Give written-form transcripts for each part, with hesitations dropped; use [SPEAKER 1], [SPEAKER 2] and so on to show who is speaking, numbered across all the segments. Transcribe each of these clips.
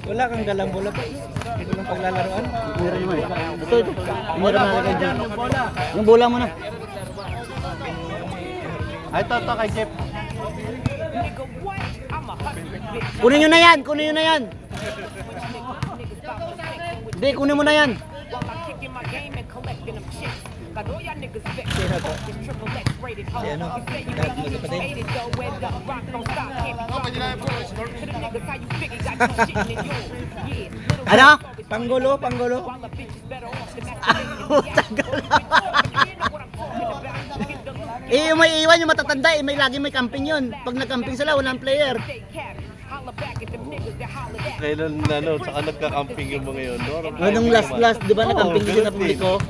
[SPEAKER 1] Wala kang dalang bola pa. Ito lang paglalaroan.
[SPEAKER 2] Meron naman. Ito. Meron na lagay dyan. Yung bola mo na.
[SPEAKER 3] Ay, ito kay Jeff.
[SPEAKER 2] Kunin nyo na yan! Kunin nyo na yan! Hindi, kunin mo na yan!
[SPEAKER 1] Si ano? Magkapatid.
[SPEAKER 2] Ano?
[SPEAKER 1] Panggulo, panggulo.
[SPEAKER 2] Eh, yung may iwan, yung matatanda, eh, may lagi may camping yun. Pag nag-camping sila, walang player.
[SPEAKER 3] Kailan saka nagka-camping yung mga yun, no?
[SPEAKER 2] Nung last, di ba, nag-camping din sa publiko?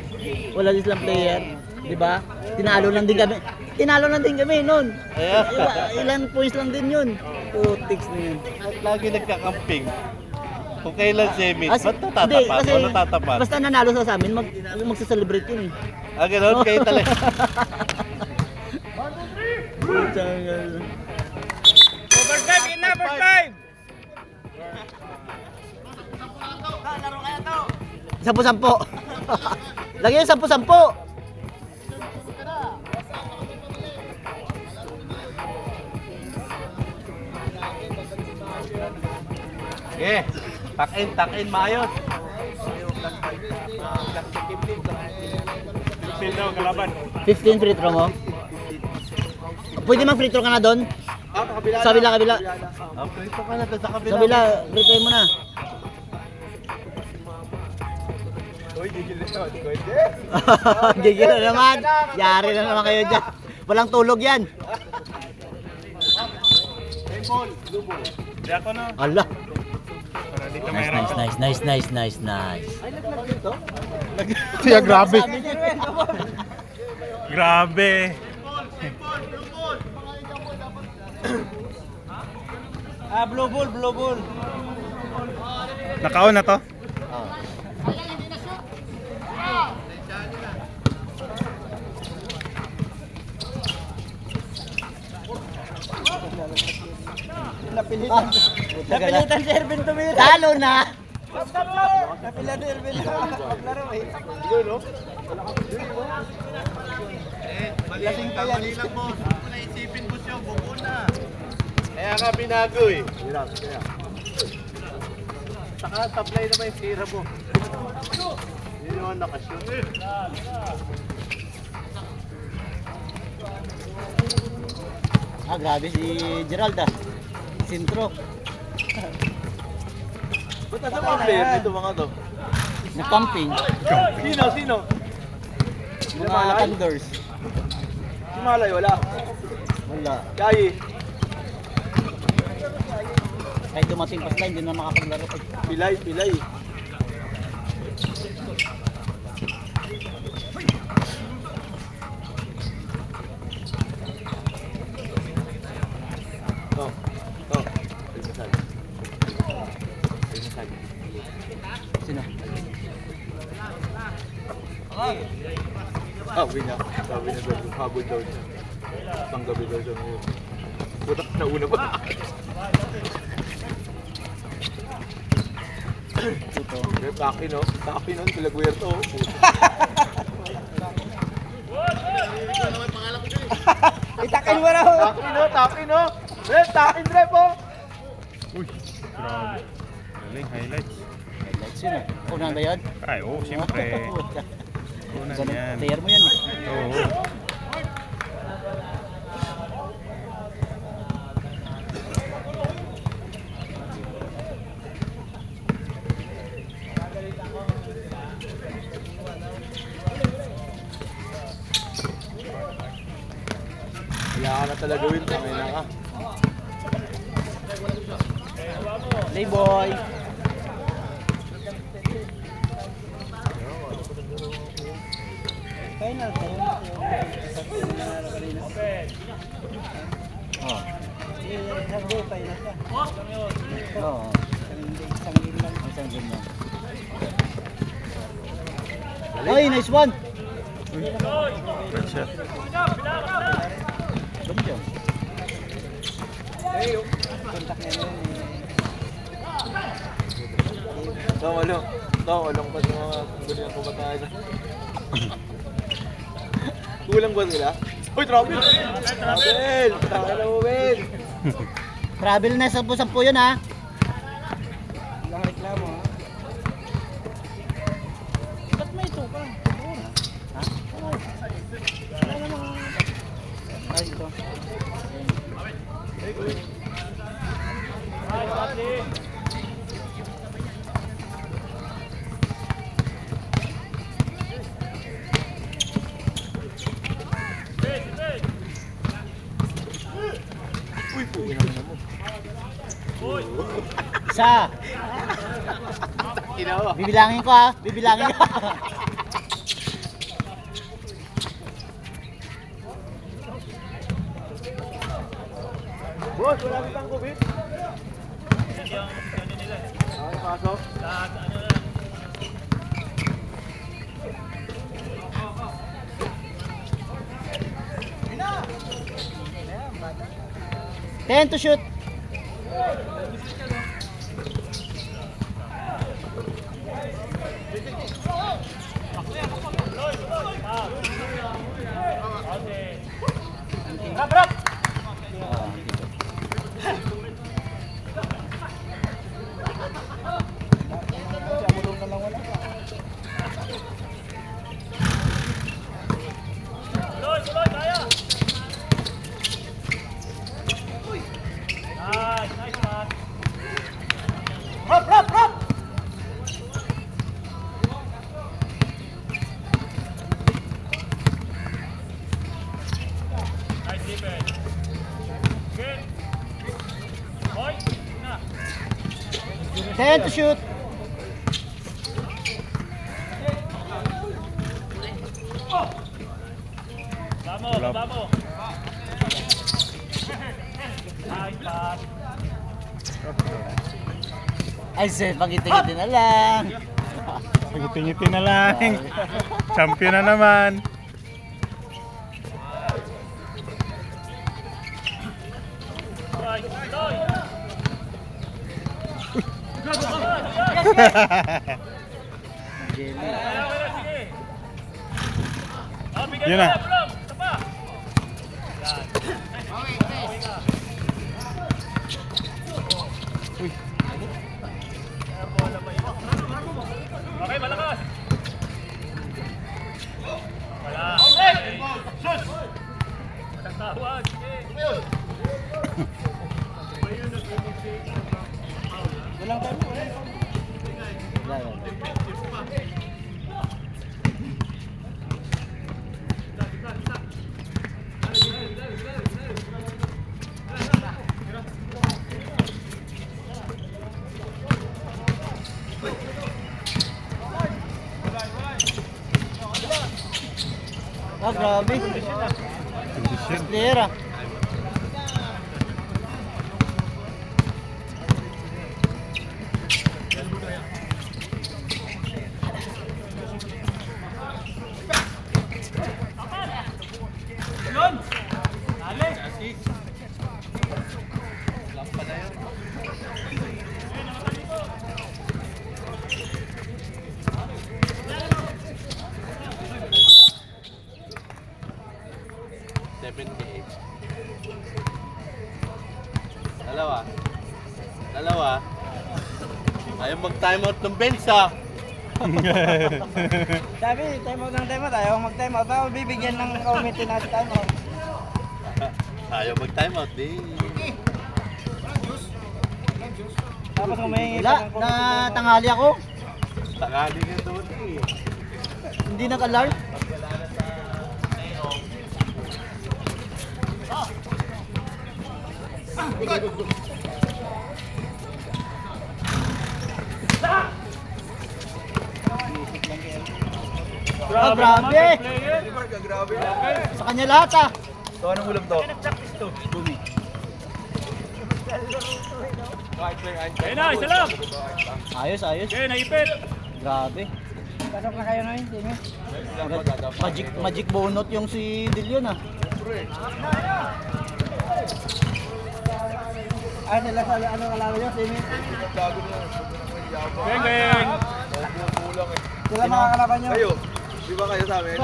[SPEAKER 2] Wala din silang player. Di ba? Tinalo lang din kami. Tinalo lang din kami noon. Ilan points lang din yun. 2 ticks na yun.
[SPEAKER 3] Lagi nagka-camping. Kung kailan semis, ba't
[SPEAKER 2] Hindi,
[SPEAKER 3] natatapat?
[SPEAKER 2] kasi
[SPEAKER 3] O natatapat?
[SPEAKER 2] basta nanalo sa amin, magsa-celebrate yun eh.
[SPEAKER 3] Ah, gano'n? Kayo talaga.
[SPEAKER 1] Overtime, in number 5.
[SPEAKER 2] 10-10. Lagi yung 10-10.
[SPEAKER 3] Okay. Takin, maayos. Daw, kalaban.
[SPEAKER 2] 15 free throw mo. Pwede mag free throw ka na doon? Sa kabila.
[SPEAKER 3] Ah, prito ka na sa kabila.
[SPEAKER 2] Sa kabila, free throw mo na.
[SPEAKER 3] Uy, gigil na ito. Pwede.
[SPEAKER 2] Gigil na naman. Yari na naman kayo dyan. Walang tulog yan.
[SPEAKER 3] Di ako na.
[SPEAKER 2] Allah. Nice.
[SPEAKER 3] Kaya grabe. Grabe.
[SPEAKER 1] Blue ball.
[SPEAKER 3] Naka-on na to?
[SPEAKER 1] Napilitan si Ervin tumira.
[SPEAKER 2] Talo na.
[SPEAKER 1] Napilitan si Ervin. Laro eh.
[SPEAKER 3] Lasing ka, mali lang mo. Huwag mo na isipin mo siya, buko na. Kaya nga binago eh. Hirap, kaya. Saka supply naman yung tira mo. Yun yung nakashoot.
[SPEAKER 2] Grabe si Gerald ah. Sintro.
[SPEAKER 3] Ba't nasa mga player nito mga to?
[SPEAKER 2] Nag-camping.
[SPEAKER 3] Sino?
[SPEAKER 2] Mga Thunders.
[SPEAKER 3] Si Malay, wala.
[SPEAKER 2] Wala.
[SPEAKER 3] Kayi.
[SPEAKER 2] Kahit dumating pa sila, hindi na makapaglaro.
[SPEAKER 3] Pilay.
[SPEAKER 2] Sino?
[SPEAKER 3] Sabi niya daw, habol daw siya. Panggabi daw siya ngayon. Butak na una pa. Taki no, sila Guerto.
[SPEAKER 1] Itakin mo na.
[SPEAKER 3] Taki no. Rep, takin rep oh.
[SPEAKER 4] Uy, grabe. Galing, highlights.
[SPEAKER 2] Highlights yun eh. Unahan ba yun?
[SPEAKER 4] Ay, oo, siyempre. Unan yan.
[SPEAKER 2] Player mo yan eh.
[SPEAKER 4] Oo.
[SPEAKER 3] Wala ka na talaga win, tangay na ka.
[SPEAKER 2] Playboy.
[SPEAKER 1] Final.
[SPEAKER 2] Oh.
[SPEAKER 1] Sabi, final ka.
[SPEAKER 2] Oo.
[SPEAKER 1] Isang game lang.
[SPEAKER 2] Isang game lang. Ay, nice one.
[SPEAKER 4] Good shot.
[SPEAKER 2] Ganda.
[SPEAKER 1] Kontak na yun.
[SPEAKER 3] Walang pa sa mga ganyan kumataas. Kulang ba sila? Uy, Travel! Travel! Travel na mo, Ben!
[SPEAKER 2] Travel na 10-10 yun ha.
[SPEAKER 1] Walang reklamo ha. Ba't may ito pa?
[SPEAKER 2] Ha?
[SPEAKER 1] Wala namang... Ay, ito.
[SPEAKER 3] Uy, pugi naman mo.
[SPEAKER 2] Isa. Bibilangin ko ha. Bibilangin ko.
[SPEAKER 3] Boss, wala kitang kubit. Ay, pasok.
[SPEAKER 2] Ten to shoot. Ten to shoot. Ay, sir, pangiti-ngiti na lang.
[SPEAKER 4] Pagiti-ngiti na lang. Champion na naman. Yun na.
[SPEAKER 5] Okay, malakas. Wala. Walang tawag.
[SPEAKER 1] Walang tayo.
[SPEAKER 2] Ah, grabe. Player ah.
[SPEAKER 3] Dalawa. Ayaw mag-time out ng bench ah.
[SPEAKER 1] Sabi, time out ng time out. Ayaw mag-time out. Baka bibigyan ng committee na time out.
[SPEAKER 3] Ayaw mag-time out di.
[SPEAKER 1] Tapos humihingi
[SPEAKER 2] Wala,
[SPEAKER 1] pa ng
[SPEAKER 2] na
[SPEAKER 1] committee.
[SPEAKER 2] tanghali ako.
[SPEAKER 3] Takali ka doon eh.
[SPEAKER 2] Hindi nag-alarm. Ah, grabe! Sa kanya lahat ah.
[SPEAKER 3] Ito, anong ulam to?
[SPEAKER 2] Bumi.
[SPEAKER 5] Ayun na, isa lang.
[SPEAKER 2] Ayos, ayos.
[SPEAKER 5] Okay, naipit.
[SPEAKER 2] Grabe.
[SPEAKER 1] Pasok na kayo na yun, Timmy.
[SPEAKER 2] Magic bonot yung si Dilion ah.
[SPEAKER 1] Ay, nila sa ano kalaro yun, Timmy?
[SPEAKER 5] Beng, beng.
[SPEAKER 3] Kulang eh.
[SPEAKER 1] Sila mga kalaban nyo.
[SPEAKER 3] Kayo, di ba kayo sa amin?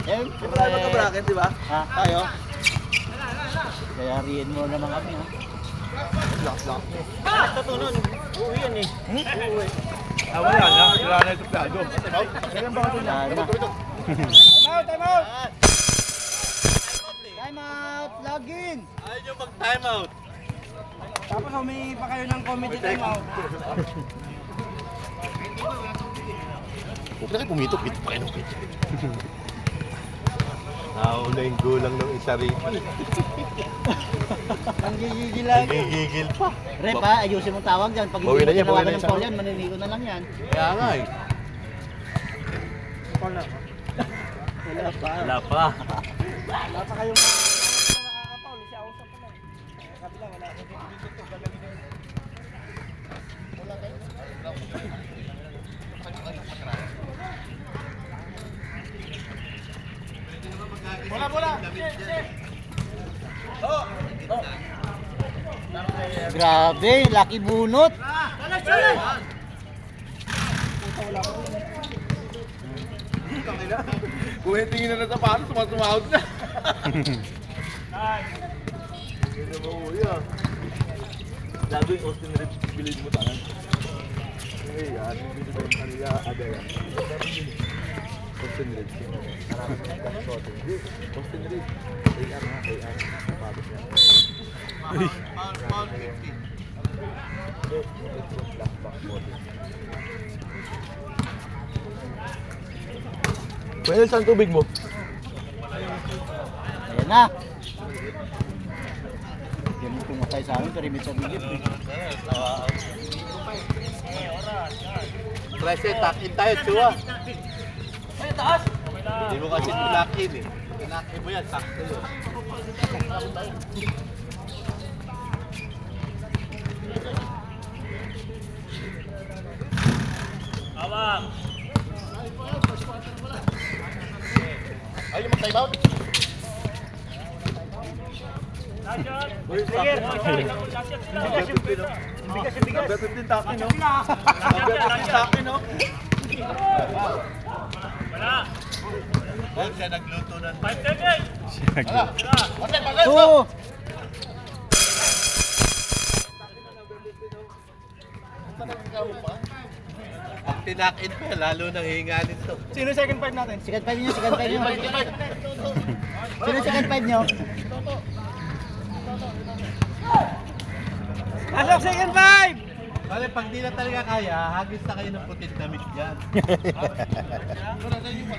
[SPEAKER 2] Siyempre.
[SPEAKER 3] Wala magka-bracket, di ba?
[SPEAKER 2] Ha, tayo. Kayariin mo naman kami ha.
[SPEAKER 3] Lock.
[SPEAKER 2] Uwi yan eh. Uwi.
[SPEAKER 3] Wala na. Wala na ito plado.
[SPEAKER 2] Wala na.
[SPEAKER 1] Time out!
[SPEAKER 2] Time out! Login!
[SPEAKER 3] Ayaw nyo mag-time out.
[SPEAKER 1] Tapos humingi pa kayo ng comedy time out.
[SPEAKER 3] Huwag na kayo pumitok. Pito pa kayo ng pito. Nauna yung gulang ng isa rin.
[SPEAKER 1] Ang gigigil lang.
[SPEAKER 3] Gigigil pa.
[SPEAKER 2] Rep ha, ayusin mong tawag dyan. Pag
[SPEAKER 3] Bawi
[SPEAKER 2] hindi
[SPEAKER 3] na
[SPEAKER 2] mo
[SPEAKER 3] yan, bawi
[SPEAKER 2] tinawagan
[SPEAKER 3] na
[SPEAKER 2] ng
[SPEAKER 3] yan.
[SPEAKER 2] call yan, maninigo na lang yan.
[SPEAKER 3] Kaya nga eh.
[SPEAKER 2] Wala pa.
[SPEAKER 3] Wala pa.
[SPEAKER 1] Wala pa kayong nakakapaul. Siya usap pa lang. Kabila wala.
[SPEAKER 2] Grabe, laki bunot.
[SPEAKER 3] Kung tingin na sa paano, sumasumahod na. Hindi na mauwi ah. Lalo yung Austin Reeves, bilhin mo tangan. Eh, yan. Hindi na yung kanila aga yan. Austin Reeves. Austin Reeves. AR nga, AR. Napagod yan. Pound 50. Black back body. Pwede saan tubig mo?
[SPEAKER 2] Ayan na. Yan mo pumatay sa amin, perimeter bigit.
[SPEAKER 3] Prese, takin tayo, tsuwa. Ay, taas! Hindi mo kasi tulakin eh. Tulakin mo yan, sakto yun.
[SPEAKER 5] Awang.
[SPEAKER 3] Ayaw mag-time out?
[SPEAKER 5] Nasyan.
[SPEAKER 3] Uy, sakto. Number 15 takin, no? Number 15 takin, no?
[SPEAKER 5] Wala.
[SPEAKER 3] Ayun siya nagluto ng...
[SPEAKER 5] 5 seconds.
[SPEAKER 2] Two.
[SPEAKER 3] Pag tinakin pa, lalo nang hinganin to.
[SPEAKER 1] Sino second fight natin?
[SPEAKER 2] Second five nyo, second five nyo. Sino second five nyo?
[SPEAKER 1] Asok second five!
[SPEAKER 3] Bale, pag di na talaga kaya, hagis na kayo ng putit damit dyan.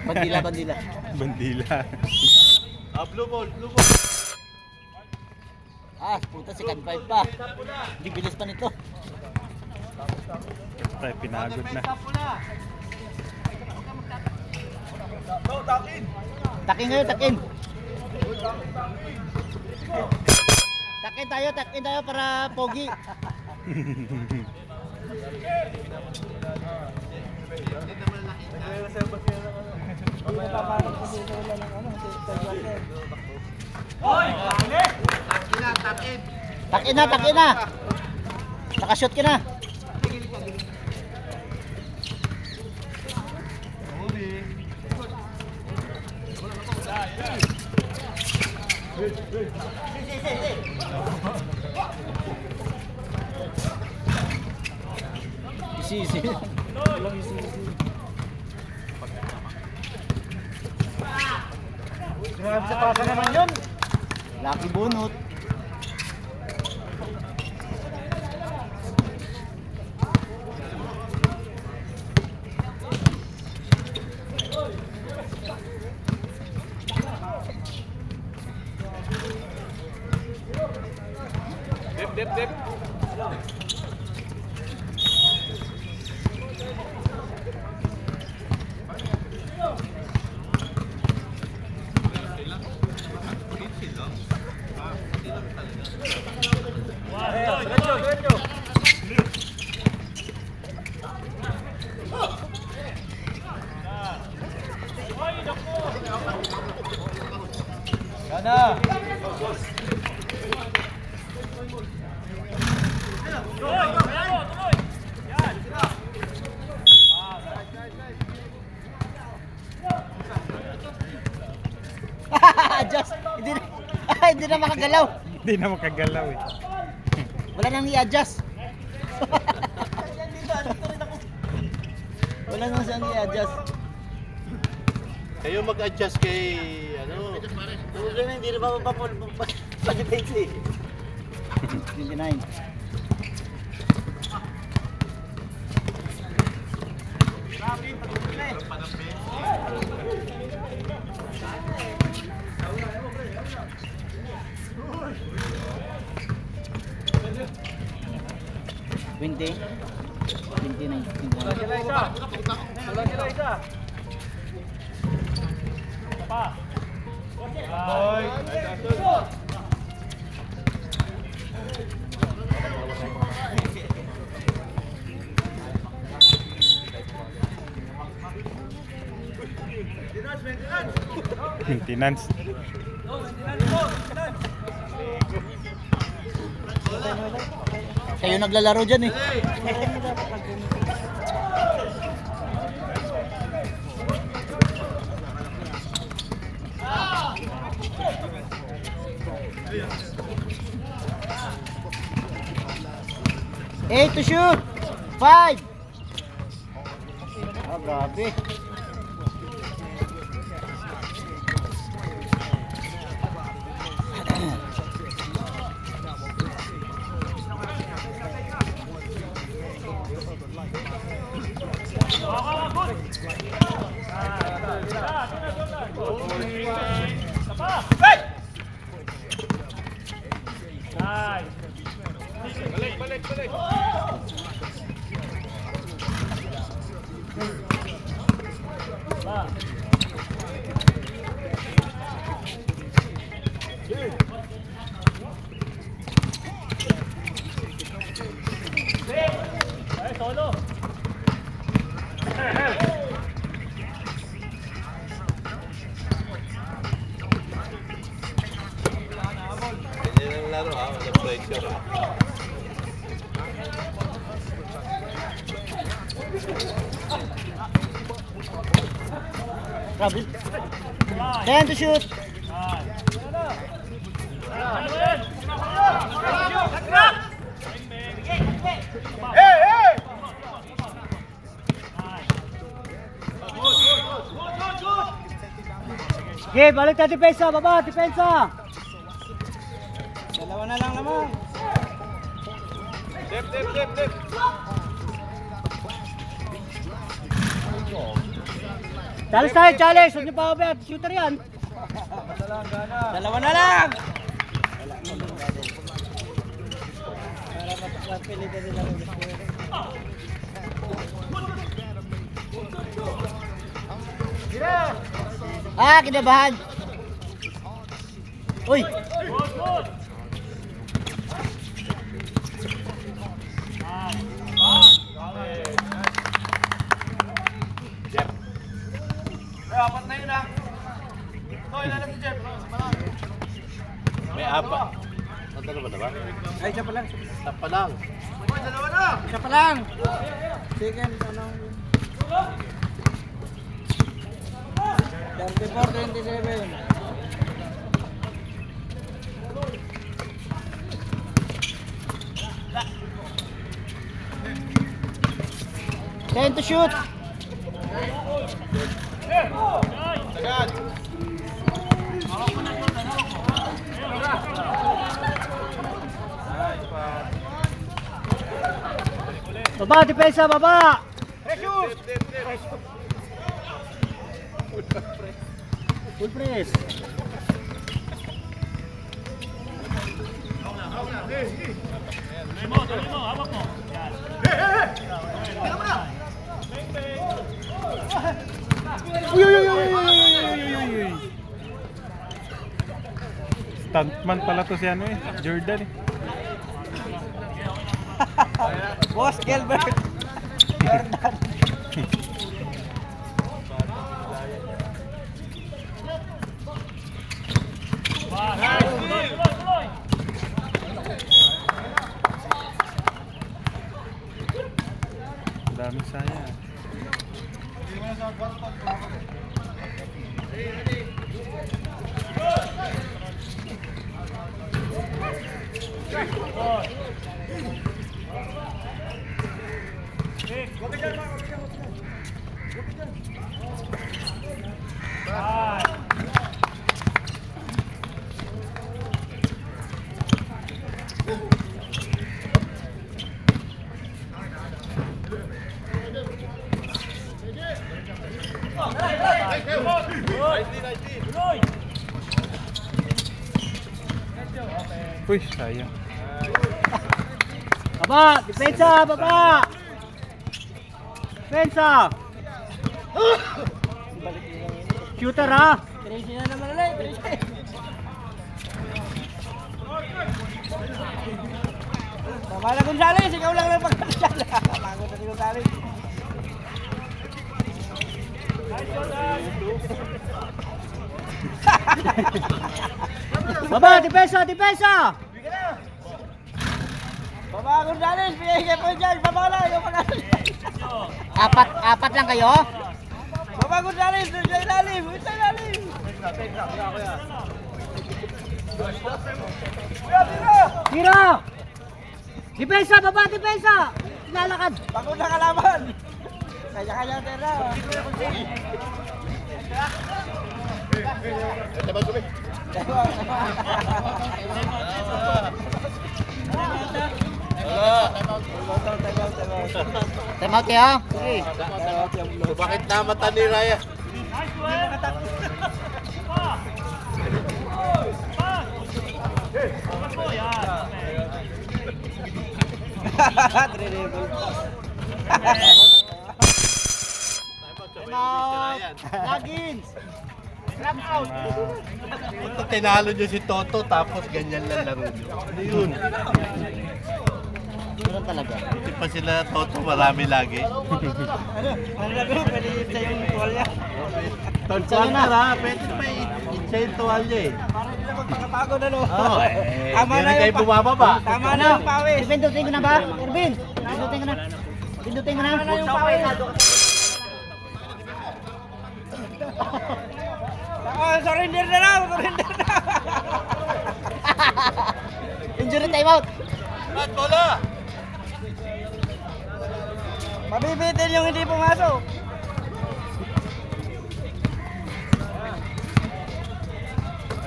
[SPEAKER 2] Bandila, bandila.
[SPEAKER 4] Bandila.
[SPEAKER 3] Blue ball, blue ball.
[SPEAKER 2] Ah, puta, second five pa. Hindi bilis pa nito.
[SPEAKER 4] Tayo pinagod na.
[SPEAKER 2] Takin kayo, takin. Takin tayo para pogi. Takin na. Nakashoot ka na. Easy.
[SPEAKER 1] Sa pasa naman yun.
[SPEAKER 2] Laki bunot.
[SPEAKER 5] Dip.
[SPEAKER 1] Gana!
[SPEAKER 5] Tuloy! Tuloy! Yan!
[SPEAKER 2] hindi na makagalaw.
[SPEAKER 4] Hindi na makagalaw eh.
[SPEAKER 2] Wala nang i-adjust. Wala nang siyang i-adjust.
[SPEAKER 3] Kayo mag-adjust kay ano?
[SPEAKER 2] Problema hindi na pa-defense eh. 29. Twenty. 29.
[SPEAKER 4] Maintenance.
[SPEAKER 2] Kayo naglalaro dyan eh. Eight to shoot. 5. Ah, grabe.
[SPEAKER 5] Balik. Solo.
[SPEAKER 3] Ganyan ang laro ha, wala pressure ha.
[SPEAKER 2] Grabe. 10 to shoot. Okay, balik tayo depensa, baba, depensa.
[SPEAKER 1] Dalawa na lang naman.
[SPEAKER 5] Dep.
[SPEAKER 2] Challenge tayo, challenge. Huwag niyo pa obet, shooter yan.
[SPEAKER 1] Dalawa na lang.
[SPEAKER 2] Ah, kinabahan. Uy.
[SPEAKER 1] Apat na yun ah. Ito, ilan na si Jeff?
[SPEAKER 3] May apa. Dalawa na ba?
[SPEAKER 1] Ay, isa pa lang.
[SPEAKER 3] Stop pa lang.
[SPEAKER 1] Dalawa na. Isa pa lang. Second, anong... 34-27.
[SPEAKER 2] Ten to shoot.
[SPEAKER 3] Agad.
[SPEAKER 2] Baba, depensa, baba. Full press.
[SPEAKER 5] Tuloy mo, hawak mo.
[SPEAKER 4] Uy. Stuntman pala to si ano eh, Jordan eh.
[SPEAKER 1] Boss Gilbert.
[SPEAKER 5] Tuloy.
[SPEAKER 4] Dami saya. Uy, sayang.
[SPEAKER 2] Baba! Depensa! Baba! Depensa! Shooter ha!
[SPEAKER 1] Crazy na naman ulit. Crazy. Tama na Gonzales, ikaw lang ng pagkakasala. Pagod na si Gonzales.
[SPEAKER 2] Baba! Depensa! Depensa!
[SPEAKER 1] Baba Gonzales, pinahigay po dyan. Baba lang, yung pagkakasala.
[SPEAKER 2] Apat lang kayo?
[SPEAKER 1] Baba Gonzales, doon sa ilalim. Doon sa ilalim.
[SPEAKER 2] Tira! Depensa! Baba! Depensa! Lalakad!
[SPEAKER 1] Pagod na kalaban. Kanya-kanya tira.
[SPEAKER 2] Time out kayo? Sige.
[SPEAKER 3] Bakit namata ni Raya?
[SPEAKER 2] Lagins!
[SPEAKER 3] Tinalo niyo si Toto tapos ganyan lang laro niyo. Ano yun?
[SPEAKER 2] Ganun talaga.
[SPEAKER 3] Hindi pa sila Toto, marami lagi.
[SPEAKER 1] Ano na ko, pwede sa yung tuwalya.
[SPEAKER 3] Third quarter ha, pwede pa i-itcha yung tuwalya eh.
[SPEAKER 1] Para hindi na magpakapagod ano.
[SPEAKER 3] Oo,
[SPEAKER 1] Tama
[SPEAKER 3] hindi
[SPEAKER 1] na
[SPEAKER 3] rin kayo
[SPEAKER 1] yung
[SPEAKER 3] bumababa.
[SPEAKER 1] Tama na yung pawis.
[SPEAKER 2] Pindutin ko na ba? Ervin! Pindutin ko na. Pindutin ko na.
[SPEAKER 1] Tama na yung pawis. Surrender na lang, surrender na.
[SPEAKER 2] Injury timeout.
[SPEAKER 3] At bola!
[SPEAKER 1] Mabibitin yung hindi pumasok.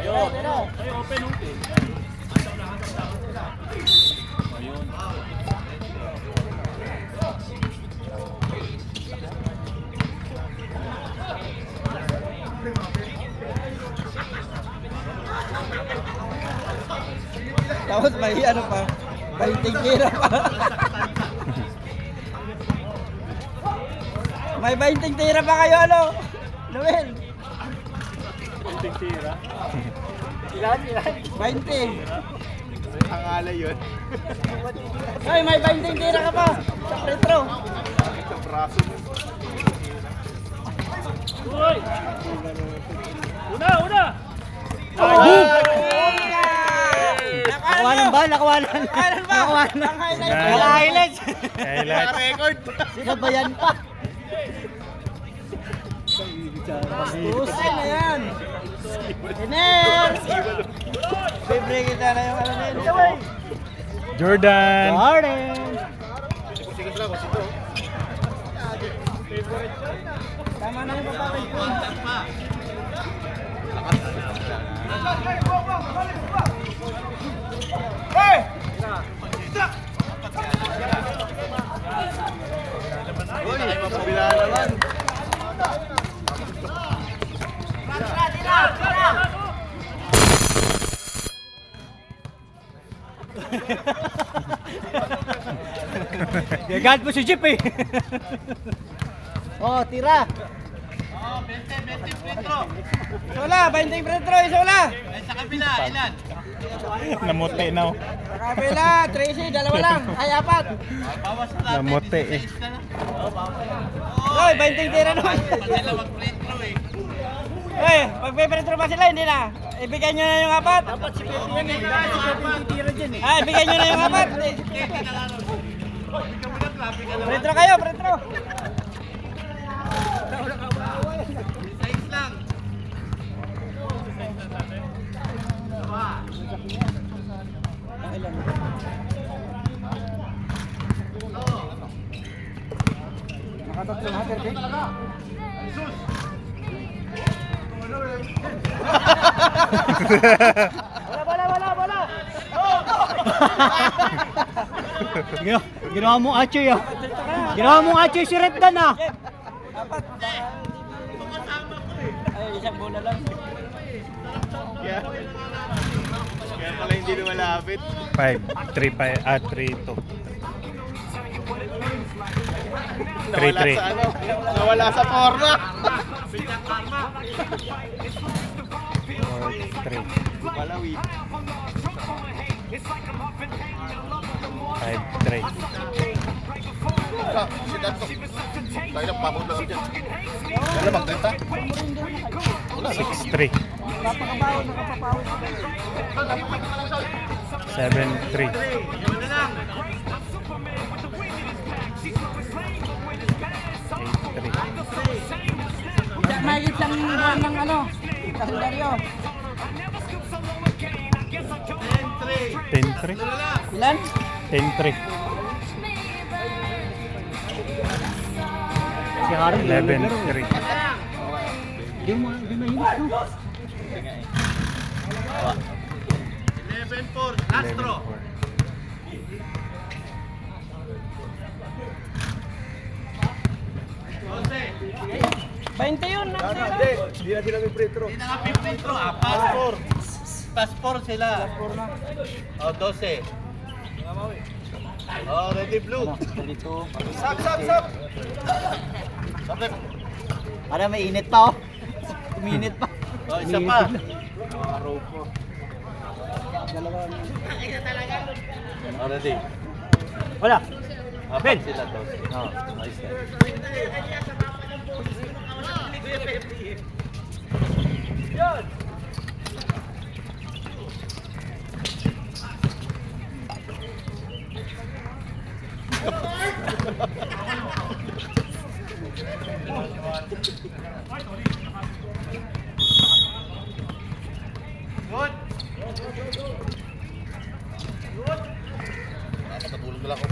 [SPEAKER 5] Ayun. Ayun, open oh. Ayun.
[SPEAKER 1] Tapos may ano pa, may tingkira pa. May 20 tira pa kayo ano? Noel.
[SPEAKER 5] Tira.
[SPEAKER 1] Ilan? 20.
[SPEAKER 3] Ang alay yun.
[SPEAKER 1] Ay, may 20 tira ka pa. Sa free throw.
[SPEAKER 3] Sa braso mo.
[SPEAKER 5] Uy! Una, una!
[SPEAKER 2] Nakawalan ba? Nakawalan.
[SPEAKER 1] Nakawalan ba?
[SPEAKER 2] Nakawalan.
[SPEAKER 1] Ang highlight.
[SPEAKER 4] Nice.
[SPEAKER 2] Wala highlights.
[SPEAKER 4] Highlight.
[SPEAKER 3] Record.
[SPEAKER 2] Sinabayan pa.
[SPEAKER 1] Husay na yan. Iner! Libre kita na yung ano na yun.
[SPEAKER 4] Jordan.
[SPEAKER 2] Jordan.
[SPEAKER 3] Sigas lang, kasi ito.
[SPEAKER 1] Tama na yung papakit ko. Hey!
[SPEAKER 3] Uy, mapabila naman.
[SPEAKER 2] Gagad mo si Jeep eh. Oh, tira.
[SPEAKER 3] Oh, 20 Petro.
[SPEAKER 1] Sola, 20 free throw, Sola.
[SPEAKER 3] Ay, sa kabila, ilan?
[SPEAKER 4] Namuti na. Oh.
[SPEAKER 1] Kabila, Tracy, dalawa lang. Ay, apat.
[SPEAKER 3] Bawas na natin.
[SPEAKER 4] Namuti eh.
[SPEAKER 1] Hoy, 20 tira naman.
[SPEAKER 3] Pa sila mag-Petro eh.
[SPEAKER 1] Hoy, mag-free throw pa sila, hindi na. Ibigay nyo na yung apat.
[SPEAKER 2] Dapat si Pepe yan eh. Dapat si Pepe yung tira dyan eh.
[SPEAKER 1] Ay, ibigay nyo na yung apat. Free throw kayo, free throw.
[SPEAKER 3] Size lang.
[SPEAKER 1] tatlo na, Terbe. Bola!
[SPEAKER 2] Ginawa mong Achoy ah. Ginawa mong Achoy si Repdan ah.
[SPEAKER 1] Ay, isang bola lang.
[SPEAKER 3] Kaya pala hindi lumalapit.
[SPEAKER 4] 5, 3, 3, 2. 3-3.
[SPEAKER 3] Nawala sa forma.
[SPEAKER 4] 4-3.
[SPEAKER 3] Malawi.
[SPEAKER 4] 5-3.
[SPEAKER 3] Si Dato. Tayo na pamod lang dyan. Kaya magdenta?
[SPEAKER 4] 6-3. 7-3. 8-3.
[SPEAKER 1] Mahigit lang buwan ng ano, kalendaryo.
[SPEAKER 4] 10-3.
[SPEAKER 1] Ilan?
[SPEAKER 4] 10-3.
[SPEAKER 2] Si Harold.
[SPEAKER 4] 11-3.
[SPEAKER 2] Di mainit no.
[SPEAKER 3] 11-4. Astro.
[SPEAKER 1] 20 yun.
[SPEAKER 3] Hindi na sila may free throw. Hindi na nga 15 throw. Pass 4. Pass 4 sila. O, 12. O, ready blue.
[SPEAKER 2] Dito.
[SPEAKER 3] Sab! Sabi.
[SPEAKER 2] Para may init pa oh. Uminit pa.
[SPEAKER 3] O, isa pa. O, ready.
[SPEAKER 2] Wala.
[SPEAKER 3] Apat sila 12. O, ayos na. Good. Nakatulog lang ako.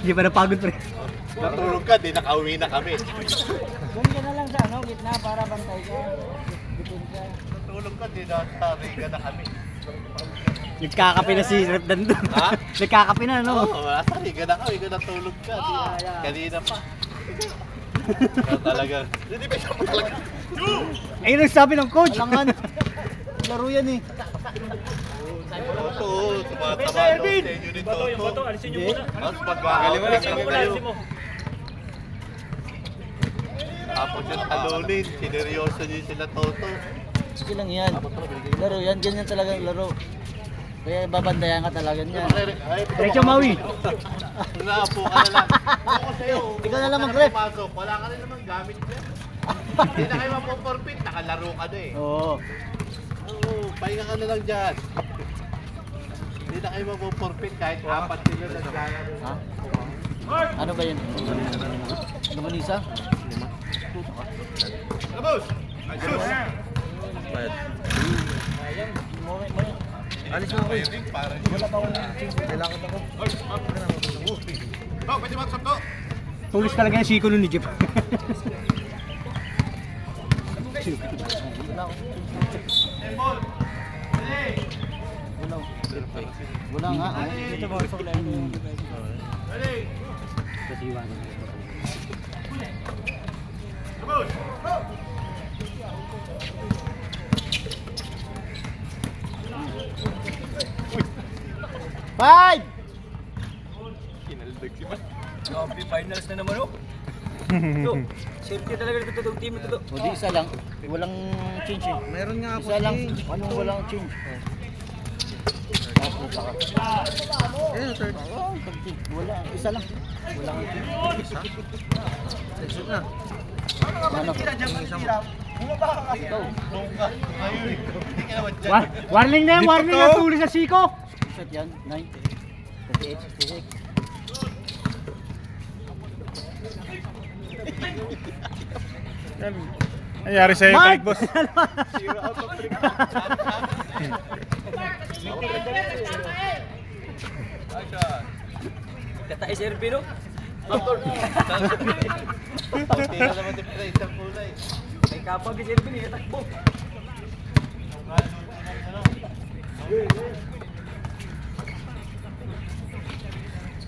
[SPEAKER 2] Hindi pa napagod pre.
[SPEAKER 3] Natulog ka, di nakauwi na kami.
[SPEAKER 1] Doon ka na lang sa ano, gitna para bantay ka. Bitin ka.
[SPEAKER 3] Natulog ka, di nakariga na kami.
[SPEAKER 2] Nagkakape na si Repdan doon.
[SPEAKER 3] Ha?
[SPEAKER 2] Nagkakape na no.
[SPEAKER 3] Oo, nasa riga na kami, natulog ka. Kanina pa. Talaga. Hindi ba siya talaga?
[SPEAKER 2] Ayun ang sabi ng coach. Alangan. Laro yan eh.
[SPEAKER 3] Toto, tumatama daw sa inyo ni Toto.
[SPEAKER 5] Yung bato, alisin nyo muna.
[SPEAKER 3] Mas mag-aawit kami kayo.
[SPEAKER 5] Alisin mo.
[SPEAKER 3] Tapos yung talunin, sineryoso niyo sila Toto.
[SPEAKER 2] Sige lang yan. Laro yan. Ganyan talaga ang laro. Kaya babandayan ka talaga niyan. Diretso Maui.
[SPEAKER 3] Naapo ka na lang. Ako sa'yo.
[SPEAKER 2] Ikaw na lang mag-ref.
[SPEAKER 3] Pumasok, wala ka rin naman gamit dyan. Hindi na kayo mapoporpit, nakalaro ka na eh.
[SPEAKER 2] Oo.
[SPEAKER 3] Oo, pahinga ka na lang dyan. Hindi na kayo mapoporpit kahit apat sila naglalaro.
[SPEAKER 2] Ha? Ano ba yun? Naman isa?
[SPEAKER 3] Labos! Ay, sus! Alis mo ako. Wala pa akong kailangan ako. Oh, pwede mag-stop to?
[SPEAKER 2] Tulis talaga yung siko nun ni Jeff. Wala nga. Ito ba? Five!
[SPEAKER 3] Kinaldag si Mas.
[SPEAKER 1] Grabe, finals na naman oh. Safety talaga dito itong team ito.
[SPEAKER 2] O di isa lang. Walang change eh.
[SPEAKER 1] Meron nga
[SPEAKER 2] Isa lang. Anong walang change?
[SPEAKER 1] Ayun, third.
[SPEAKER 2] Wala. Isa lang. Walang change.
[SPEAKER 1] Shoot na.
[SPEAKER 2] Ano?
[SPEAKER 3] Ikaw. Ayun. Hindi ka naman dyan.
[SPEAKER 2] Warning na yan. Warning na tulis sa siko. Shot yan. 9. 38, 66.
[SPEAKER 4] Nangyari sa'yo,
[SPEAKER 2] Mark!
[SPEAKER 4] Craig Boss.
[SPEAKER 3] Zero out of 3.
[SPEAKER 1] Katay si Ervin oh.
[SPEAKER 3] Tira naman din pala isang kulay.
[SPEAKER 1] May kapag si Jelvin, itakbo.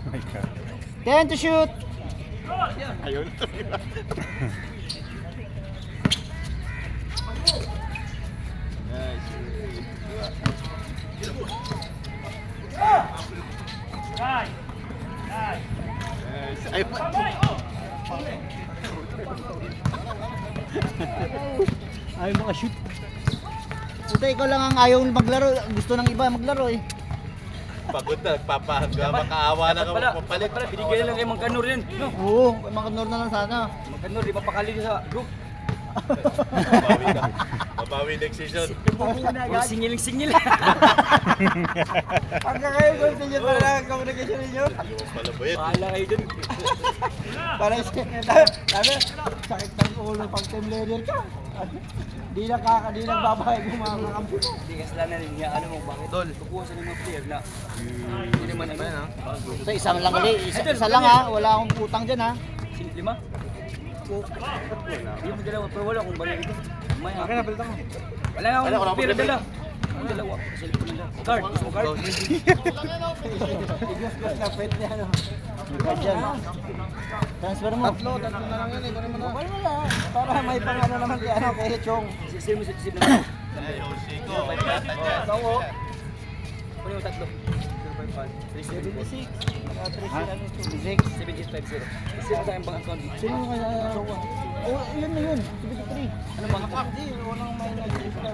[SPEAKER 4] My God.
[SPEAKER 2] 10 to shoot.
[SPEAKER 3] Ayun.
[SPEAKER 5] Guy! Guy!
[SPEAKER 2] Ayaw maka-shoot. Puta, ikaw lang ang ayaw maglaro. Gusto ng iba maglaro eh.
[SPEAKER 3] Pagod na, nagpapahangga, makaawa na ka magpapalit.
[SPEAKER 1] Pala, binigyan na lang kay Mang Kanor yan. No?
[SPEAKER 2] Oo, mga kanor na lang sana.
[SPEAKER 1] Mang Kanor, di ba pakali sa group?
[SPEAKER 3] Mabawi na. Mabawi next season.
[SPEAKER 1] Puro singil-singil. Pagka kayo, gusto nyo para lang ang communication ninyo.
[SPEAKER 3] Yung pala ba yan?
[SPEAKER 1] Bahala kayo dun. Parang sabi, sakit ng ulo pag team leader ka. Di na babahay yung mga kakampi mo. Hindi kasalanan niya, ano mo, bakit? Dol, kukuha sa mga player na hindi naman ano.
[SPEAKER 2] Puta, isa lang ulit. Isa lang ha. Wala akong putang dyan ha.
[SPEAKER 1] Lima? Hindi mo dalawa, pero wala akong balik ito. May ako. Wala nga akong pera dala. Ang dalawa, kasi ko nila. Card, gusto mo card? Igos-gos na, pwede niya ano.
[SPEAKER 2] Dyan. Transfer mo.
[SPEAKER 1] Tatlo na lang yun eh. Okay mo lang. Para may pangano naman kay ano, kay Chong. Sisir mo sa sisir na.
[SPEAKER 3] Chico.
[SPEAKER 1] Bawo. Kunin mo tatlo. 376. 7650. Sino sa aking bank account?
[SPEAKER 2] Sino mo kaya? Oh, yun na yun. 73.
[SPEAKER 1] Ano bank account? Hindi, unang may nag-register.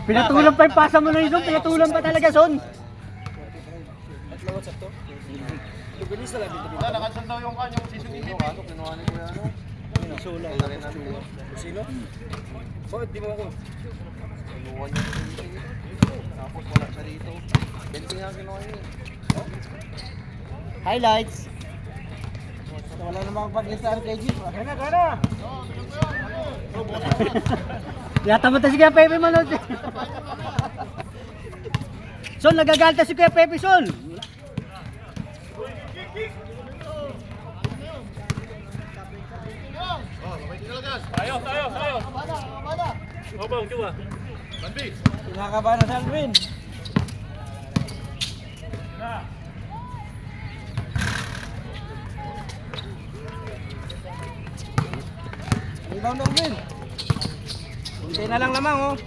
[SPEAKER 2] Pinatulan pa yung pasa mo na yun, Son. Pinatulan pa talaga, Son.
[SPEAKER 1] Tatlo WhatsApp to? Tugulis na lang dito.
[SPEAKER 3] Nakasan daw yung kanyang CCTV.
[SPEAKER 1] Kinuha ni Kuya ano? Sula. Sino? Bakit di mo ako?
[SPEAKER 3] Kinuha niya yung CCTV. Tapos wala siya dito. 20 nga kinuha niya.
[SPEAKER 2] Highlights.
[SPEAKER 1] Wala namang pag-isaan kay Jeep. Gana, gana!
[SPEAKER 2] Yata mo si Kuya Pepe manood. Son, nagagalta si Kuya Pepe, Son.
[SPEAKER 5] Tayo, tayo, tayo! Obong, coba!
[SPEAKER 1] Kinakabahan na si Alvin. Rebound Alvin. Hintay na lang lamang oh.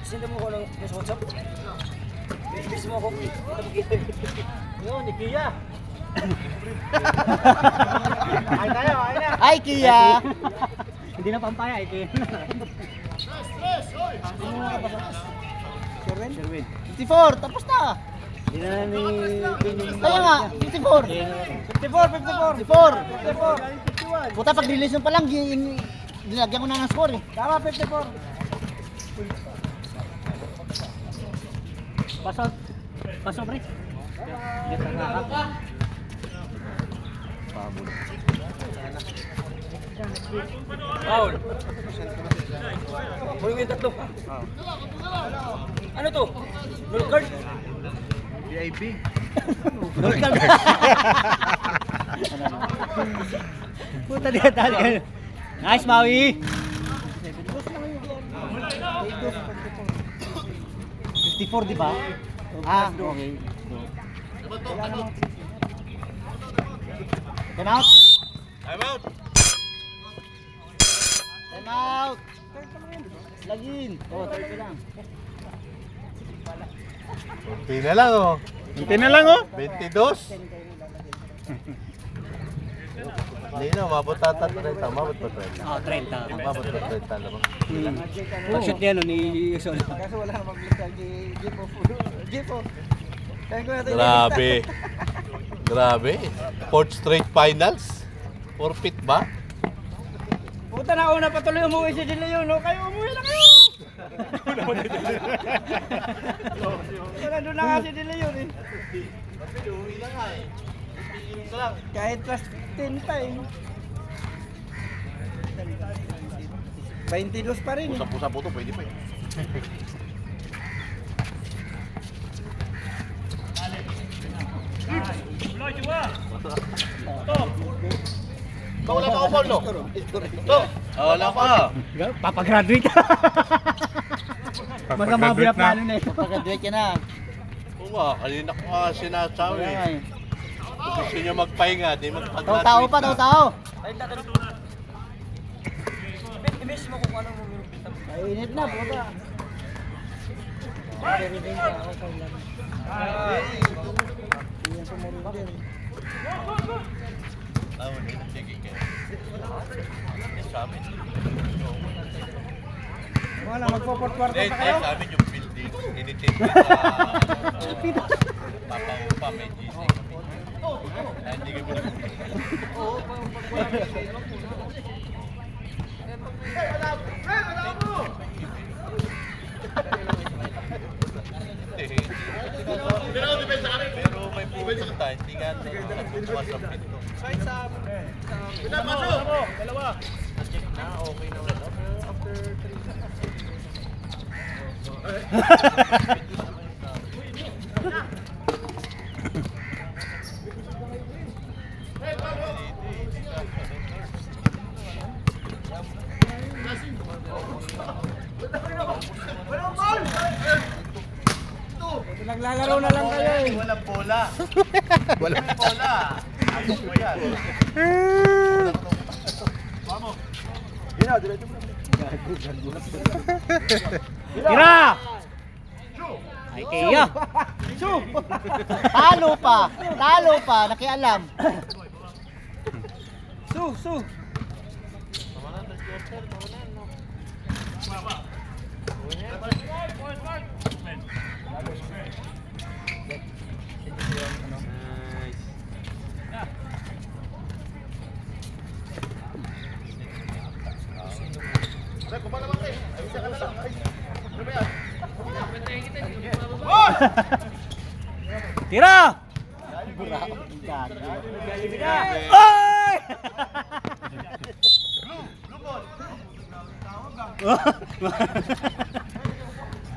[SPEAKER 1] Sino mo ko lang sa WhatsApp? Bis mo ako.
[SPEAKER 2] Yun, ni Kia.
[SPEAKER 1] Ay tayo, ay na.
[SPEAKER 2] Ay, Kia. Hindi na pampaya, ay Kia.
[SPEAKER 1] Sherwin?
[SPEAKER 2] 54, tapos na.
[SPEAKER 1] Hindi na ni
[SPEAKER 2] Kaya nga, 54.
[SPEAKER 1] 54.
[SPEAKER 2] Puta, pag release mo pa lang, dinagyan ko na ng score eh.
[SPEAKER 1] Tama, 54.
[SPEAKER 2] Pasok. Pasok, pre.
[SPEAKER 1] Foul. Huwag yung tatlo. Ano to? Null card?
[SPEAKER 3] VIP.
[SPEAKER 2] Null card. Puta, di talaga. Nice, Maui. 54, di ba? Ah, okay. Time out.
[SPEAKER 3] Time out.
[SPEAKER 2] Time out. Lagin. Oh, tayo pa lang.
[SPEAKER 3] Kunti na lang oh.
[SPEAKER 4] Hinti na lang, oh.
[SPEAKER 3] 22. Hindi na, umabot ata 30. Umabot pa 30.
[SPEAKER 2] Oh, 30.
[SPEAKER 3] Umabot pa 30 naman.
[SPEAKER 2] Pag-shoot niya, no, ni Sol.
[SPEAKER 1] Kaso wala namang lista kay Jepo. Jepo. Kaya ko natin
[SPEAKER 3] Grabe. Grabe. 4th straight finals. 4-pit ba?
[SPEAKER 1] Puta na una patuloy umuwi si De Leon, no? Kayo umuwi na kayo! Wala doon na nga si De Leon eh. Kahit plus 10 pa eh. 22 pa rin.
[SPEAKER 3] Pusa-pusa po to, pwede pa eh.
[SPEAKER 5] Tuloy, Chua.
[SPEAKER 3] Wala pa ako, Paul, no? To! Wala pa.
[SPEAKER 2] Papagraduate ka. Masama
[SPEAKER 4] Papagraduate
[SPEAKER 2] binaplano na ito. Papagraduate ka na.
[SPEAKER 3] Oo nga, kanina ko nga sinasabi.
[SPEAKER 2] Wala nga eh.
[SPEAKER 3] Kung gusto nyo magpahinga, di magpag-graduate.
[SPEAKER 2] Tao pa, tao. Ay, init na, baba.
[SPEAKER 3] Sige kayo. Sabi.
[SPEAKER 1] Wala, magpo-4-4 pa kayo.
[SPEAKER 3] Sabi yung building, initin ko papaupa, may GC kami. Hindi ko pero may pupunta, hindi nga nagbubukas ang pinto.
[SPEAKER 5] Pinapasok! Dalawa.
[SPEAKER 3] Check na, okay na wala. After 3
[SPEAKER 1] Naglalaro na lang kayo eh.
[SPEAKER 3] Walang bola. Walang bola. Ano po yan? Vamos. Gina, diretso mo.
[SPEAKER 2] Tira! Ay, kaya. Talo pa, nakialam.
[SPEAKER 1] Su.
[SPEAKER 2] Tira! Ay!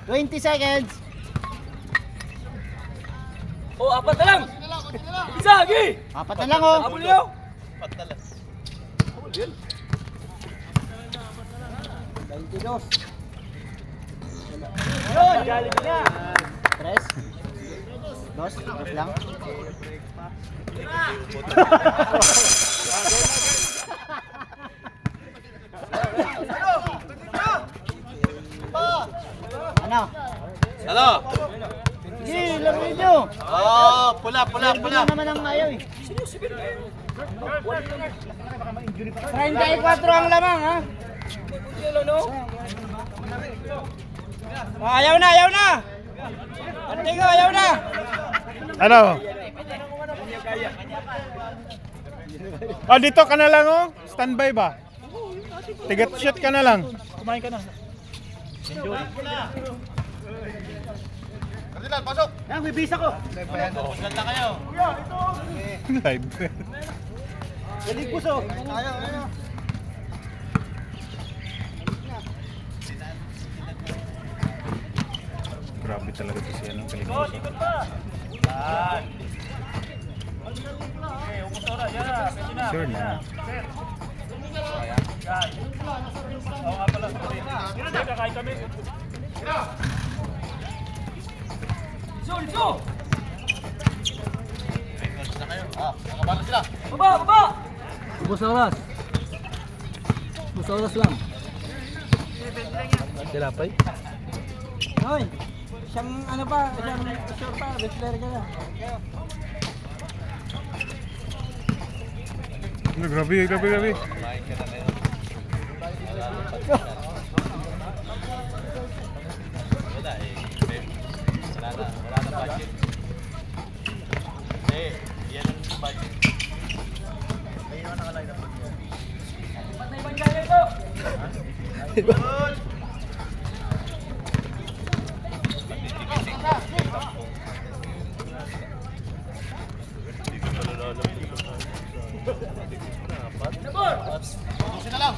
[SPEAKER 2] 20 seconds.
[SPEAKER 1] Oh, apat na lang. Isa, Gi.
[SPEAKER 2] Apat na lang oh.
[SPEAKER 1] Abol niyo.
[SPEAKER 3] Patalas.
[SPEAKER 1] 22.
[SPEAKER 2] Yun! Tres. Dos lang. Ano?
[SPEAKER 3] Ano?
[SPEAKER 2] Sige, laruin nyo.
[SPEAKER 3] Oh, pula.
[SPEAKER 2] Pula naman ang ayaw eh.
[SPEAKER 1] 34 ang lamang, ha? Oh, ayaw na. Tingko, ayaw na.
[SPEAKER 4] Ano? Oh, dito ka na lang oh. Standby ba? Tigat shot ka na lang.
[SPEAKER 2] Kumain ka na.
[SPEAKER 3] Kardinal, pasok!
[SPEAKER 2] Yan, may visa ko.
[SPEAKER 3] Puslan na kayo.
[SPEAKER 4] Live.
[SPEAKER 2] Galing puso.
[SPEAKER 4] Grabe talaga ito siya ng kaligos.
[SPEAKER 5] Ikot pa. Yan. Okay, ubos oras. Yan. Pwede na.
[SPEAKER 4] Sure na.
[SPEAKER 5] Yan. Oo nga pala. Hindi, kakain kami.
[SPEAKER 3] Na kayo. Nakabala sila.
[SPEAKER 1] Baba.
[SPEAKER 2] Ubus oras lang. Tilapay?
[SPEAKER 1] Hoy. Siyang ano pa, siyang short pa, wrestler ka na.
[SPEAKER 4] Grabe.
[SPEAKER 3] Kumain ka na ngayon. Wala eh. Wala na budget. Yan ang budget. Ayun ang nakalagay na budget.
[SPEAKER 1] Patay bang kaya ito?
[SPEAKER 3] Hindi ko nalalaman dito. Tutusin na lang!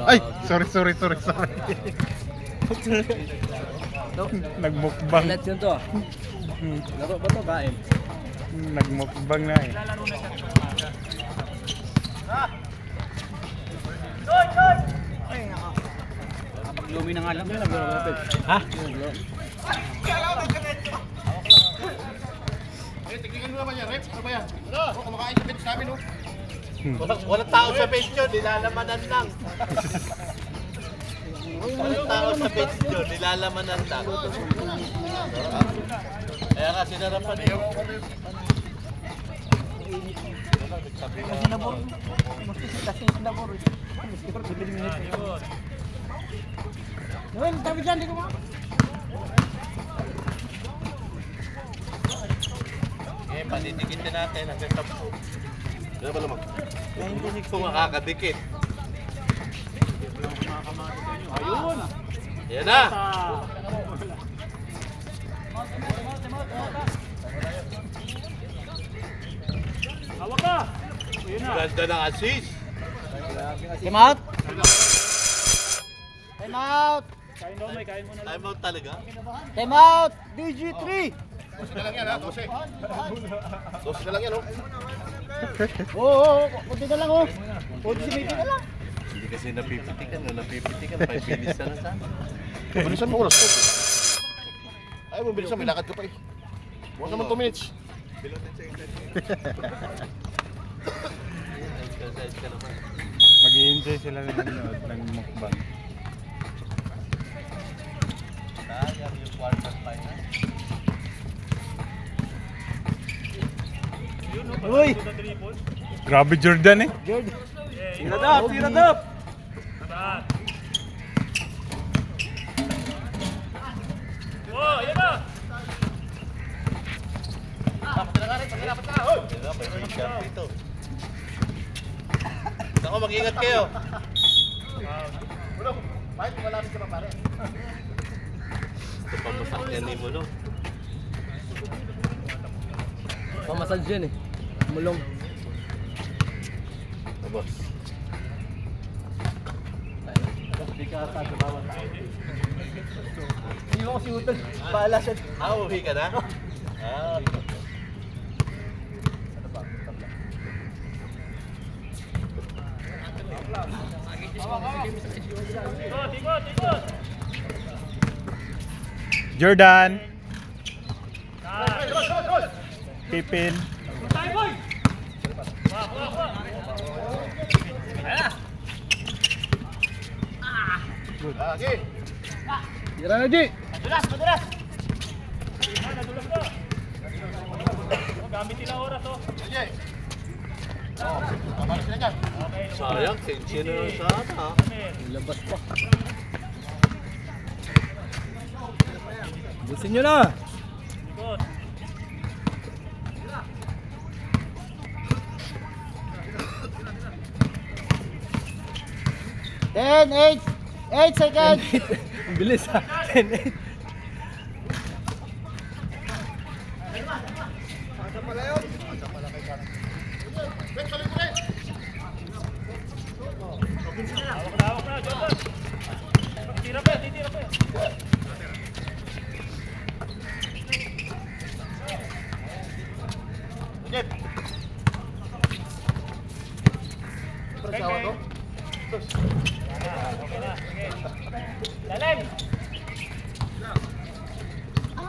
[SPEAKER 4] Ay, sorry. Nagmukbang.
[SPEAKER 1] Let's yun to. Laro ba to? Kain.
[SPEAKER 4] Nagmukbang na eh.
[SPEAKER 1] Lumi na nga lang. Ha?
[SPEAKER 3] Walang tao sa page nyo, nilalamanan lang. Walang tao sa page nyo, nilalamanan lang. Kaya nga sinarapan eh.
[SPEAKER 1] Kasi nabor. Kasi nabor. Noel, tabi dyan, di ko ma.
[SPEAKER 3] Eh, panidikitin natin hanggang 10. Ano ba naman? Kung makakadikit.
[SPEAKER 5] Ayun.
[SPEAKER 3] Yan na!
[SPEAKER 5] Hawak ka. Ayun na.
[SPEAKER 3] Ganda ng assist.
[SPEAKER 2] Time out! Time out!
[SPEAKER 5] Kain daw, may kain mo na lang.
[SPEAKER 3] Time out talaga.
[SPEAKER 2] Time out! DG3!
[SPEAKER 3] 12 na lang yan ha, 12. 12 na lang yan oh.
[SPEAKER 2] Oo, kunti na lang oh. Kunti si Miti na lang.
[SPEAKER 3] Hindi kasi napipitikan, napipitikan. 5 minutes na lang sana.
[SPEAKER 6] Bilisan mo oras ko. Ay, mo bilisan, may lakad ka pa eh. Huwag naman 2 minutes.
[SPEAKER 3] Exercise ka naman.
[SPEAKER 4] Mag-i-enjoy sila ng nanonood ng mukbang.
[SPEAKER 3] Sayang yung quarter final.
[SPEAKER 2] Uy!
[SPEAKER 4] Grabe Jordan eh.
[SPEAKER 1] Tiradap!
[SPEAKER 5] Saan? Oh, ayan na.
[SPEAKER 3] May sigar dito. Ako, mag-ingat kayo. Gusto pa masakyan ni Mulo.
[SPEAKER 1] Pamasal dyan eh. Mulong.
[SPEAKER 3] Boss.
[SPEAKER 1] Hindi ka sa bawat tao. Hindi mo kasi utol. Bahala siya.
[SPEAKER 3] Uwi ka na?
[SPEAKER 5] Tikot.
[SPEAKER 4] Jordan. Pipin.
[SPEAKER 5] Tayo, boy. Wah.
[SPEAKER 6] Lagi.
[SPEAKER 1] Tira na, G!
[SPEAKER 5] Nadulas na. Oh, gamit nila oras, oh.
[SPEAKER 6] Sige. Kamali sila dyan.
[SPEAKER 5] Okay,
[SPEAKER 3] Sayang, tension na lang sana.
[SPEAKER 1] Labas pa. Busin nyo na!
[SPEAKER 5] Tikot.
[SPEAKER 2] Ten, 8 seconds!
[SPEAKER 1] Ang bilis ha. 10-8.
[SPEAKER 5] Hawak na, Jordan. Titira pa yan.
[SPEAKER 6] Jeff.
[SPEAKER 5] Sawa to? Okay na, sige. Lalim!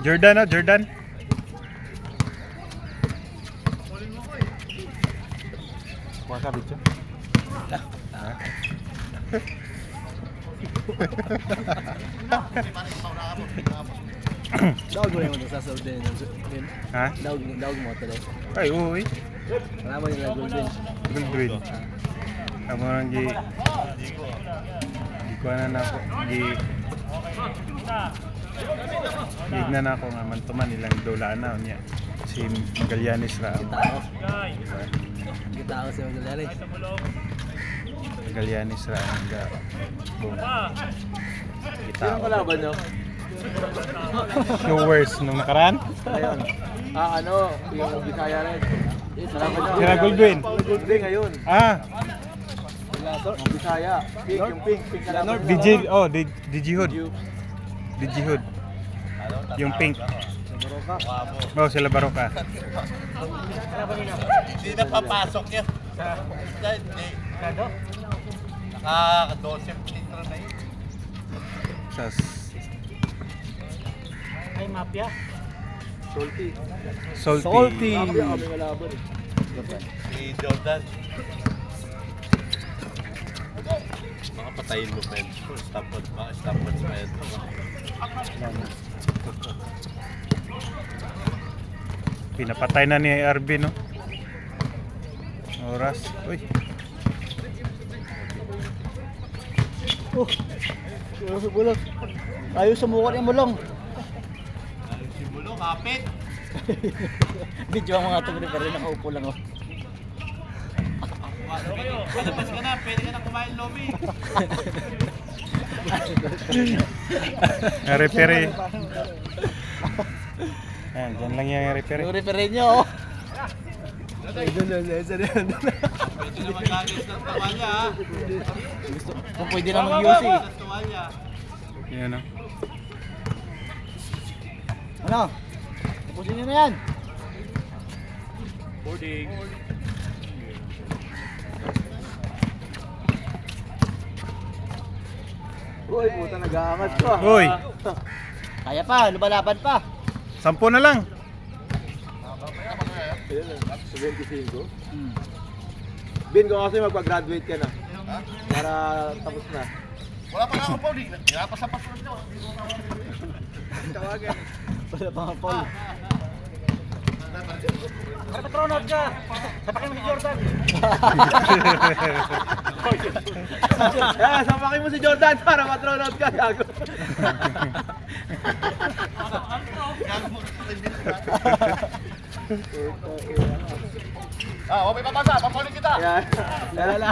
[SPEAKER 4] Jordan oh, Jordan. Kuha ka bityo.
[SPEAKER 1] Daog mo yung sa Saudi.
[SPEAKER 4] Ha?
[SPEAKER 1] Daog mo talaga.
[SPEAKER 4] Ay, uy.
[SPEAKER 1] Wala mo yung golden.
[SPEAKER 4] Goldwyn. Amo nang gi ko na ako. Gigna na ako nga mantuman ilang dola na niya. Si Magallanes ra.
[SPEAKER 1] Kita ako sa Magallanes.
[SPEAKER 4] Magallanes ra nga. Boom. Kita.
[SPEAKER 3] Sino kalaban nyo?
[SPEAKER 4] Viewers nung nakaraan.
[SPEAKER 1] Ayun.
[SPEAKER 3] Ano, yung Bisaya rin.
[SPEAKER 4] Sila Goldwyn.
[SPEAKER 3] Goldwyn ngayon. Yung Bisaya. Pink, yung pink ka lang.
[SPEAKER 4] DJ Hood. DJ Hood. Yung pink. Oh, sila Baroka.
[SPEAKER 6] Hindi na papasok yun. Hindi. Naka-12 litro na yun.
[SPEAKER 4] Sas.
[SPEAKER 2] Ay, mafia.
[SPEAKER 4] Salty.
[SPEAKER 6] Si Jordan. Mga patayin mo pa yun. Stopwatch pa yun.
[SPEAKER 4] Pinapatay na ni RB, no? Oras. Uy.
[SPEAKER 2] Bulong. Ayaw sumukot yung bulong.
[SPEAKER 6] Si Bulo, kapit.
[SPEAKER 2] Video ang mga itong referee, nakaupo lang oh.
[SPEAKER 6] Palabas ka na, pwede ka na kumain lobby.
[SPEAKER 4] Referee. Ayan, dyan lang yung referee.
[SPEAKER 2] Yung referee nyo oh.
[SPEAKER 6] Pwede na mag-agis ng tawalya, ha?
[SPEAKER 2] Kung pwede na mag-UC.
[SPEAKER 6] Ng tawalya.
[SPEAKER 4] Yan, no?
[SPEAKER 2] Ano? Tapusin nyo na yan.
[SPEAKER 5] Boarding.
[SPEAKER 3] Uy, puta, nag-aangat ko.
[SPEAKER 4] Uy,
[SPEAKER 2] Kaya pa, lumalaban pa.
[SPEAKER 4] 10 na lang.
[SPEAKER 3] 75. Bin ko kasi magpa-graduate ka na. Para tapos na.
[SPEAKER 6] Wala pa nga ako, Paul. Hirapa sa pasunod nyo.
[SPEAKER 2] Wala pa nga Paul.
[SPEAKER 5] Patronot ka! Sapakin mo si Jordan!
[SPEAKER 3] Sapakin mo si Jordan para matronout ka, gago.
[SPEAKER 6] Okay papasa, papulit kita.
[SPEAKER 3] Yan. Lala.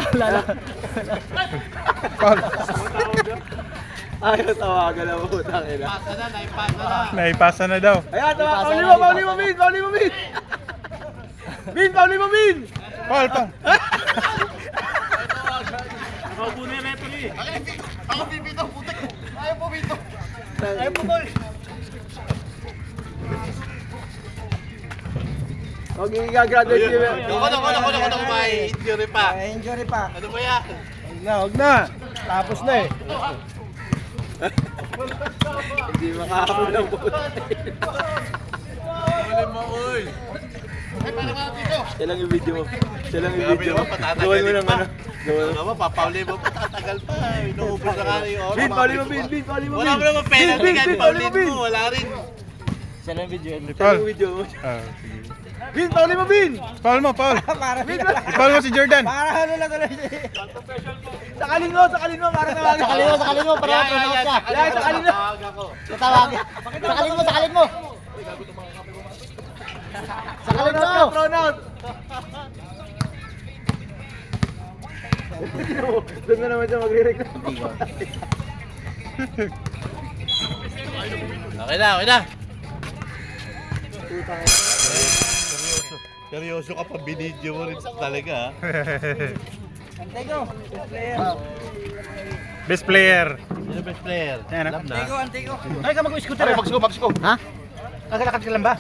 [SPEAKER 4] Paul.
[SPEAKER 3] Ayaw tawagan na mo, putang ina.
[SPEAKER 6] Pasa na, naipasa na.
[SPEAKER 4] Naipasa na daw.
[SPEAKER 3] Ayan, pauli mo, Bin! Bin!
[SPEAKER 4] Paul.
[SPEAKER 5] Nakaupo na yung referee!
[SPEAKER 6] Ako pipito, putik. Ayaw po, Vito.
[SPEAKER 5] Ayaw po, Paul!
[SPEAKER 3] Mag-i-graduate ka.
[SPEAKER 6] Ako, may injury pa.
[SPEAKER 1] Injury pa.
[SPEAKER 6] Ano ba yan?
[SPEAKER 3] Huwag na. Tapos na eh. Hindi makakapulang po.
[SPEAKER 6] Huli mo, uy. Ay, parang mga dito.
[SPEAKER 3] Siya lang yung video mo.
[SPEAKER 6] Grabe naman, patatagalin
[SPEAKER 3] Gawin mo ng
[SPEAKER 6] pa.
[SPEAKER 3] ano. Gawin mo.
[SPEAKER 6] Ano ba, papauli mo, patatagal pa. Inuubos na nga rin yung oras.
[SPEAKER 3] Bin, pauli mo, Bin.
[SPEAKER 6] Wala mo naman penalty kahit paulit mo. Wala rin.
[SPEAKER 2] Siya lang yung video.
[SPEAKER 3] Siya lang yung video mo.
[SPEAKER 4] Ah, sige.
[SPEAKER 3] Bin, pauli mo, Bin!
[SPEAKER 4] Paul mo.
[SPEAKER 1] Para
[SPEAKER 4] Paul mo si Jordan.
[SPEAKER 1] para ano lang tuloy.
[SPEAKER 3] Sakalin mo, para tawagan.
[SPEAKER 2] Sakalin mo, para pronounce siya.
[SPEAKER 3] Yan, sakalin mo.
[SPEAKER 2] Tatawagin. Sakalin mo. Sakalin mo.
[SPEAKER 3] Pronout. Doon na naman siya magre-record.
[SPEAKER 6] Okay na. Seryoso ka pa, binidyo mo rin talaga, ha?
[SPEAKER 1] Antego. Player.
[SPEAKER 4] Best player.
[SPEAKER 6] Sino best player?
[SPEAKER 4] Yan,
[SPEAKER 6] Alam na.
[SPEAKER 1] Antego.
[SPEAKER 5] Ay ka mag-scooter!
[SPEAKER 6] Magsko.
[SPEAKER 2] Ha?
[SPEAKER 5] Nagalakad ka lang ba?